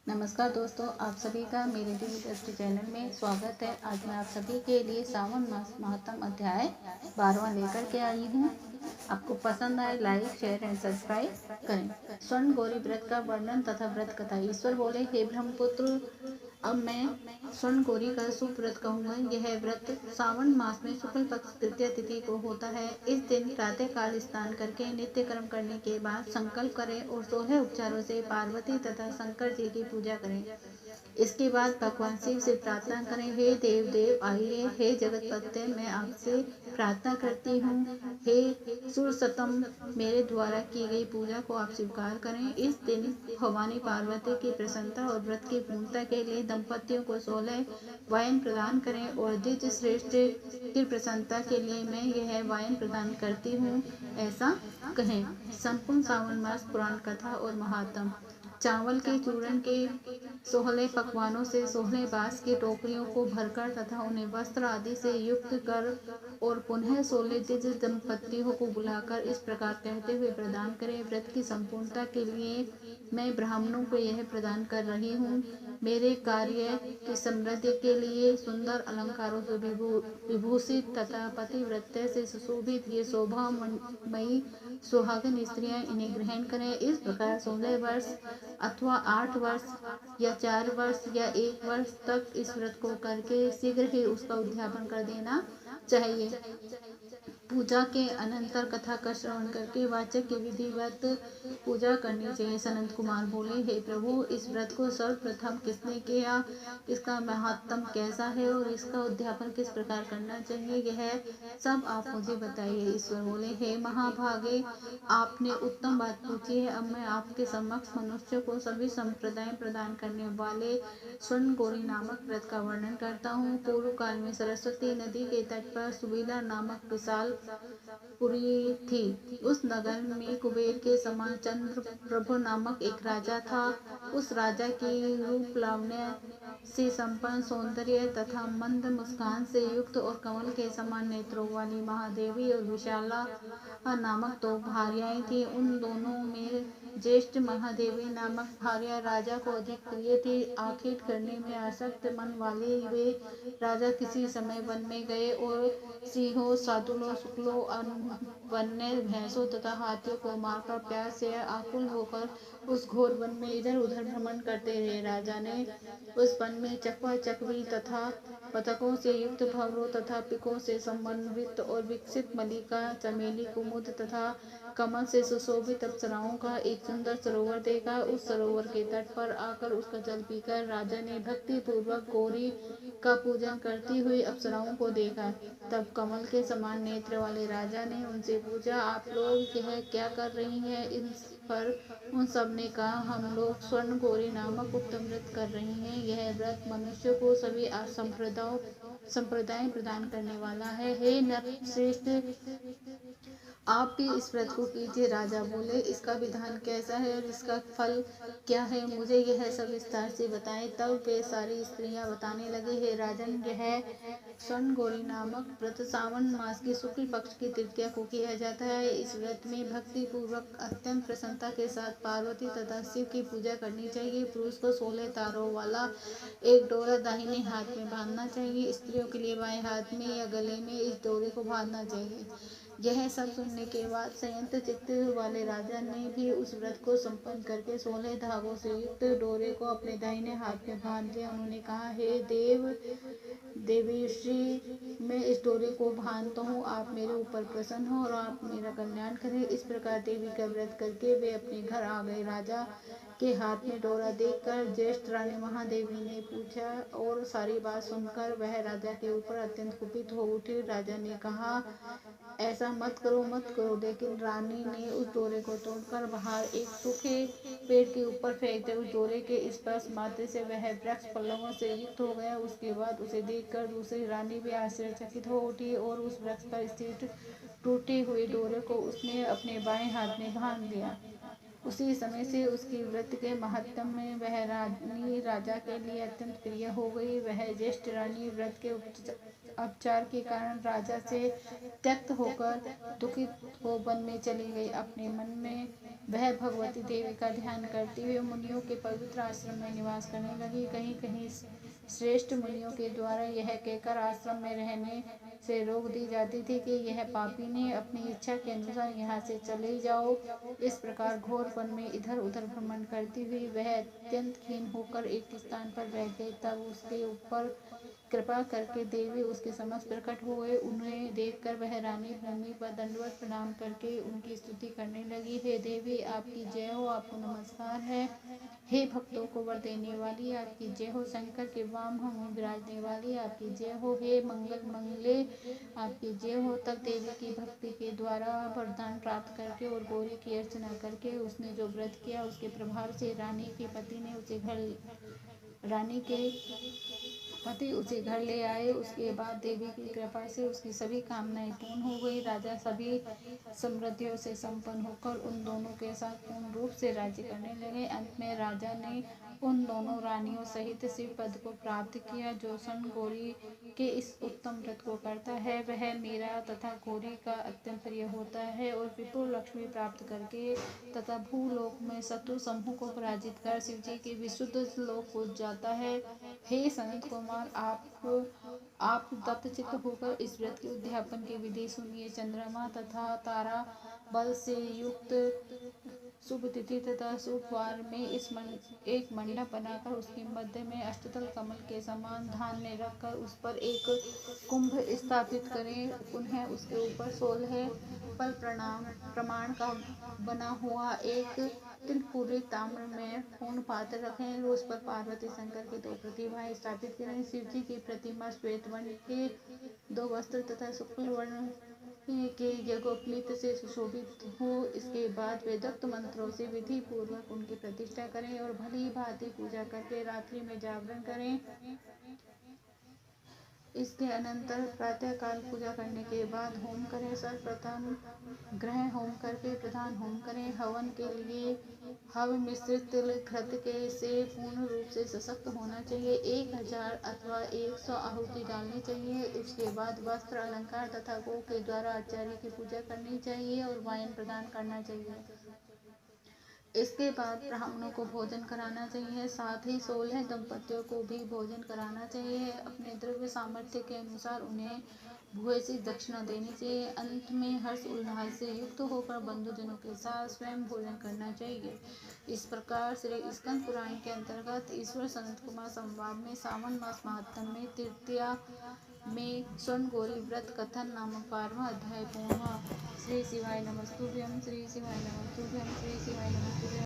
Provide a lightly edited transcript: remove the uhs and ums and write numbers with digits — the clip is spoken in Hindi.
नमस्कार दोस्तों, आप सभी का मेरे दिव्य दृष्टि चैनल में स्वागत है। आज मैं आप सभी के लिए सावन मास महत्तम अध्याय 12वां लेकर के आई हूँ। आपको पसंद आए लाइक शेयर एंड सब्सक्राइब करें। स्वर्ण गौरी व्रत का वर्णन तथा व्रत कथा। ईश्वर बोले, हे ब्रह्मपुत्र, अब मैं स्वर्ण गौरी का शुभ व्रत कहूँगा। यह व्रत सावन मास में शुक्ल पक्ष तृतीया तिथि को होता है। इस दिन प्रातः काल स्नान करके नित्य कर्म करने के बाद संकल्प करें और 16 उपचारों से पार्वती तथा शंकर जी की पूजा करें। इसके बाद भगवान शिव से प्रार्थना करें, हे देव देव आइए, हे जगतपते, मैं आपसे प्रार्थना करती हूँ, हे सुरसतम, मेरे द्वारा की गई पूजा को आप स्वीकार करें। इस दिन भवानी पार्वती की प्रसन्नता और व्रत की पूर्णता के लिए दंपतियों को 16 वायन प्रदान करें और द्विज श्रेष्ठ की प्रसन्नता के लिए मैं यह वायन प्रदान करती हूँ, ऐसा कहें। संपूर्ण सावन मास पुराण कथा और महात्म। चावल के चूर्ण के 16 पकवानों से 16 बांस की टोकरियों को भरकर तथा उन्हें वस्त्र आदि से युक्त कर और पुनः 16 द्विज दंपतियों को बुलाकर इस प्रकार कहते हुए प्रदान करें, व्रत की संपूर्णता के लिए मैं ब्राह्मणों को यह प्रदान कर रही हूँ। मेरे कार्य की समृद्धि के लिए सुंदर अलंकारों से विभूषित तथा पतिव्रत्य से सुशोभित ये शोभामयी सुहागन स्त्रियां इन्हें ग्रहण करें। इस प्रकार 16 वर्ष अथवा 8 वर्ष या 4 वर्ष या 1 वर्ष तक इस व्रत को करके शीघ्र ही उसका उद्यापन कर देना चाहिए। पूजा के अनंतर कथा का श्रवण करके वाचक की विधिवत पूजा करनी चाहिए। सनंद कुमार बोले, हे प्रभु, इस व्रत को सर्वप्रथम किसने किया, इसका महत्तम कैसा है और इसका उद्यापन किस प्रकार करना चाहिए, यह सब आप मुझे बताइए। ईश्वर बोले, हे महाभागे, आपने उत्तम बात पूछी है। अब मैं आपके समक्ष मनुष्य को सभी संप्रदाय प्रदान करने वाले स्वर्ण गौरी नामक व्रत का वर्णन करता हूँ। पूर्व काल में सरस्वती नदी के तट पर सुबीला नामक विशाल पुरी थी। उस नगर में कुबेर के समान चंद्र प्रभु नामक एक राजा था। उस राजा की रूप लावण्य से संपन्न सौंदर्य तथा मंद मुस्कान से युक्त और कमल के समान नेत्रों वाली महादेवी और विशाला नामक दो भार्याएं थी। उन दोनों में ज्येष्ठ महादेवी नामक भार्या राजा को अधिक प्रिय थी। आखेट करने में आसक्त मन वाले वे राजा किसी समय वन में गए और सिंहों, सादुलों, शुक्लों, वन्य भैंसों तथा हाथियों को मारकर प्यास से आकुल होकर उस घोर वन में इधर उधर भ्रमण करते रहे। राजा ने उस वन में चकवा चकवी तथा पतकों से युक्त भंवरों तथा पिकों से समन्वित और विकसित मल्लिका, चमेली, कुमुद तथा कमल से सुशोभित अप्सराओं का एक सुंदर सरोवर देखा। उस सरोवर के तट पर आकर उसका जल पीकर राजा ने भक्ति पूर्वक गौरी का पूजन करती हुई अप्सराओं को देखा। तब कमल के समान नेत्र वाले राजा ने उनसे पूछा, आप लोग यह क्या कर रही हैं। इन पर उन सब ने कहा, हम लोग स्वर्ण गौरी नामक उत्तम व्रत कर रही हैं। यह व्रत मनुष्य को सभी संप्रदाय प्रदान करने वाला है। हे नरश्रेष्ठ, आप भी इस व्रत को कीजिए। राजा बोले, इसका विधान कैसा है और इसका फल क्या है, मुझे यह सब विस्तार से बताएं। तब वे सारी स्त्रियां बताने लगे, हे राजन, यह स्वर्ण गौरी नामक व्रत सावन मास की शुक्ल पक्ष की तृतीया को किया जाता है। इस व्रत में भक्ति पूर्वक अत्यंत प्रसन्नता के साथ पार्वती तथा शिव की पूजा करनी चाहिए। पुरुष को 16 तारों वाला एक डोरा दाहिने हाथ में बांधना चाहिए। स्त्रियों के लिए बाएं हाथ में या गले में इस डोरे को बांधना चाहिए। यह सब सुनने के बाद संयत चित्त वाले राजा ने भी उस व्रत को संपन्न करके 16 धागों से युक्त डोरे को अपने दाहिने हाथ में बांध लिया। उन्होंने कहा, हे देवीश्री, मैं इस डोरे को बांधता हूँ, आप मेरे ऊपर प्रसन्न हो और आप मेरा कल्याण करें। इस प्रकार देवी का व्रत करके वे अपने घर आ गए। राजा के हाथ में डोरा देखकर ज्येष्ठ रानी महादेवी ने पूछा और सारी बात सुनकर वह राजा के ऊपर अत्यंत कुपित हो उठी। राजा ने कहा, ऐसा मत करो। लेकिन रानी ने उस डोरे को तोड़कर बाहर एक सूखे पेड़ के ऊपर फेंक दिया। उस डोरे के स्पर्श मात्र से वह वृक्ष पल्लवों से युक्त हो गया। उसके बाद उसे देखकर दूसरी रानी भी आश्चर्यचकित हो उठी और उस वृक्ष पर स्थित टूटे हुए डोरे को उसने अपने बाएं हाथ में बांध लिया। उसी समय से उसकी व्रत के महात्म्य में वह रानी राजा के लिए अत्यंत प्रिय हो गई। वह ज्येष्ठ रानी व्रत के उपचार के कारण राजा से त्यक्त होकर दुखित हो वन में चली गई। अपने मन में वह भगवती देवी का ध्यान करती हुए मुनियों के पवित्र आश्रम में निवास करने लगी। कहीं कहीं श्रेष्ठ मुनियों के द्वारा यह कहकर आश्रम में रहने से रोक दी जाती थी कि यह पापिनी अपनी इच्छा के अनुसार यहाँ से चले जाओ। इस प्रकार घोर वन में इधर उधर भ्रमण करती हुई वह अत्यंत खीन होकर एक स्थान पर बैठ गई। तब उसके ऊपर कृपा करके देवी उसके समक्ष प्रकट हो गए। उन्हें देखकर वह रानी भूमि पर दंडवत प्रणाम करके उनकी स्तुति करने लगी। हे देवी, आपकी जय हो, आपको नमस्कार है। हे भक्तों को वर देने वाली, आपकी जय हो। शंकर के वाम में विराजने वाली, आपकी जय हो। हे मंगल मंगले, आपकी जय हो। तब देवी की भक्ति के द्वारा वरदान प्राप्त करके और गौरी की अर्चना करके उसने जो व्रत किया उसके प्रभाव से रानी के पति उसे घर ले आए। उसके बाद देवी की कृपा से उसकी सभी कामनाएं पूर्ण हो गई। राजा सभी समृद्धियों से संपन्न होकर उन दोनों के साथ पूर्ण रूप से राज्य करने लगे। अंत में राजा ने उन दोनों रानियों सहित शिव पद को प्राप्त किया। जो सन गौरी के इस उत्तम व्रत को करता है वह मेरा तथा गौरी का अत्यंत प्रिय होता है और विपुल लक्ष्मी प्राप्त करके तथा भूलोक में शत्रु समूह को पराजित कर शिव जी के विशुद्ध लोक पहुंच जाता है। हे सनत कुमार, आप दत्तचित्त होकर इस व्रत के उद्यापन की विधि सुनिए। चंद्रमा तथा तारा बल से युक्त शुभ तिथि तथा शुभ वार में एक मंडप बनाकर उसके मध्य में अष्टदल कमल के समान धान्य रखकर उस पर एक कुंभ स्थापित करें। पुनः उसके ऊपर 16 पल प्रमाण का बना हुआ एक तिलपूर्वी ताम्र में पूर्ण पात्र रखें। उस पर पार्वती शंकर की 2 प्रतिमाएं स्थापित करें। शिव जी की प्रतिमा श्वेत वर्ण के 2 वस्त्र तथा शुक्ल वर्ण के यज्ञोपवीत से सुशोभित हो। इसके बाद वेदोक्त मंत्रों से विधि पूर्वक उनकी प्रतिष्ठा करें और भली भांति पूजा करके रात्रि में जागरण करें। इसके अनंतर प्रातः काल पूजा करने के बाद होम करें। सर्वप्रथम ग्रह होम करके प्रधान होम करें। हवन के लिए हव मिश्रित तिल घृत के से पूर्ण रूप से सशक्त होना चाहिए। 1000 अथवा 100 आहुति डालनी चाहिए। उसके बाद वस्त्र अलंकार तथा गौ के द्वारा आचार्य की पूजा करनी चाहिए और वायन प्रदान करना चाहिए। इसके बाद ब्राह्मणों को भोजन कराना चाहिए। साथ ही 16 दंपतियों को भी भोजन कराना चाहिए। अपने द्रव्य सामर्थ्य के अनुसार उन्हें भूयसी दक्षिणा देनी चाहिए। अंत में हर्ष उल्लास से युक्त होकर बंधुजनों के साथ स्वयं भोजन करना चाहिए। इस प्रकार श्री स्कंद पुराण के अंतर्गत ईश्वर सनत कुमार संवाद में सावन मास महात्म्य में तृतीया में स्वर्ण गौरी व्रत कथन नामक 12वां अध्याय पूर्ण हुआ। श्री शिवाय नमस्तुभ्यं, श्री शिवाय नमस्तुभ्यं, श्री शिवाय नमस्तुभ्यं।